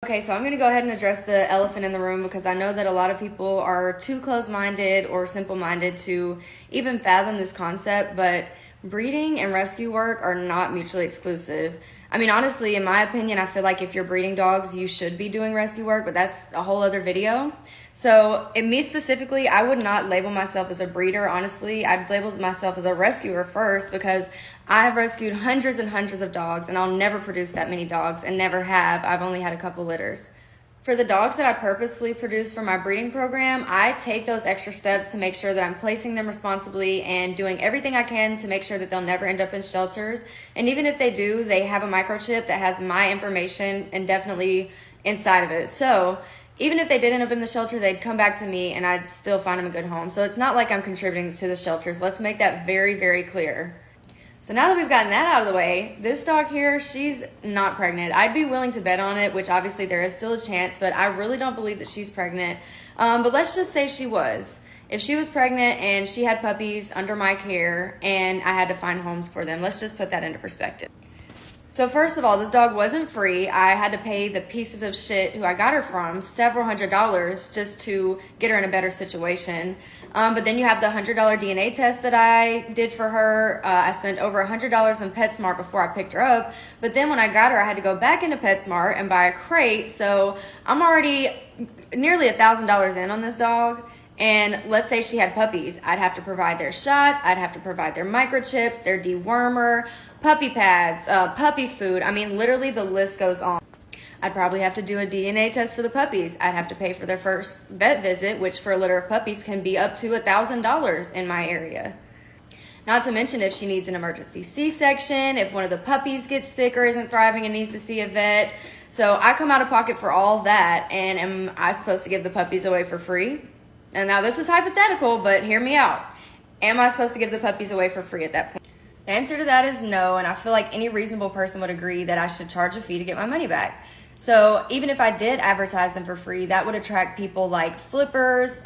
Okay, so I'm going to go ahead and address the elephant in the room because I know that a lot of people are too close-minded or simple-minded to even fathom this concept, but breeding and rescue work are not mutually exclusive. I mean, honestly, in my opinion, I feel like if you're breeding dogs, you should be doing rescue work, but that's a whole other video. So, in me specifically, I would not label myself as a breeder, honestly. I'd label myself as a rescuer first because I've rescued hundreds and hundreds of dogs, and I'll never produce that many dogs, and never have. I've only had a couple litters. For the dogs that I purposefully produce for my breeding program, I take those extra steps to make sure that I'm placing them responsibly and doing everything I can to make sure that they'll never end up in shelters. And even if they do, they have a microchip that has my information indefinitely inside of it. So even if they did end up in the shelter, they'd come back to me and I'd still find them a good home. So it's not like I'm contributing to the shelters. Let's make that very, very clear. So now that we've gotten that out of the way, this dog here, she's not pregnant. I'd be willing to bet on it, which obviously there is still a chance, but I really don't believe that she's pregnant. But let's just say she was. If she was pregnant and she had puppies under my care and I had to find homes for them, let's just put that into perspective. So first of all, this dog wasn't free. I had to pay the pieces of shit who I got her from several $100s just to get her in a better situation. But then you have the $100 DNA test that I did for her. I spent over $100 on PetSmart before I picked her up. But then when I got her, I had to go back into PetSmart and buy a crate. So I'm already nearly $1,000 in on this dog. And let's say she had puppies. I'd have to provide their shots. I'd have to provide their microchips, their dewormer, puppy pads, puppy food. I mean, literally the list goes on. I'd probably have to do a DNA test for the puppies. I'd have to pay for their first vet visit, which for a litter of puppies can be up to $1,000 in my area. Not to mention if she needs an emergency C-section, if one of the puppies gets sick or isn't thriving and needs to see a vet. So I come out of pocket for all that, and am I supposed to give the puppies away for free? And now this is hypothetical, but hear me out. Am I supposed to give the puppies away for free at that point? The answer to that is no, and I feel like any reasonable person would agree that I should charge a fee to get my money back. So even if I did advertise them for free, that would attract people like flippers,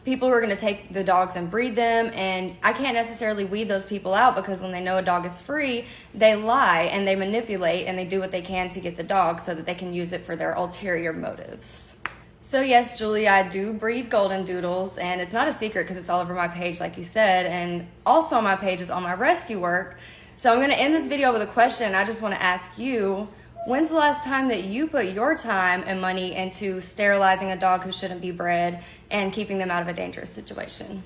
people who are going to take the dogs and breed them, and I can't necessarily weed those people out because when they know a dog is free, they lie and they manipulate and they do what they can to get the dog so that they can use it for their ulterior motives. So yes, Julie, I do breed golden doodles, and it's not a secret because it's all over my page, like you said, and also on my page is all my rescue work. So I'm going to end this video with a question. I just want to ask you, when's the last time that you put your time and money into sterilizing a dog who shouldn't be bred and keeping them out of a dangerous situation?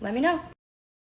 Let me know.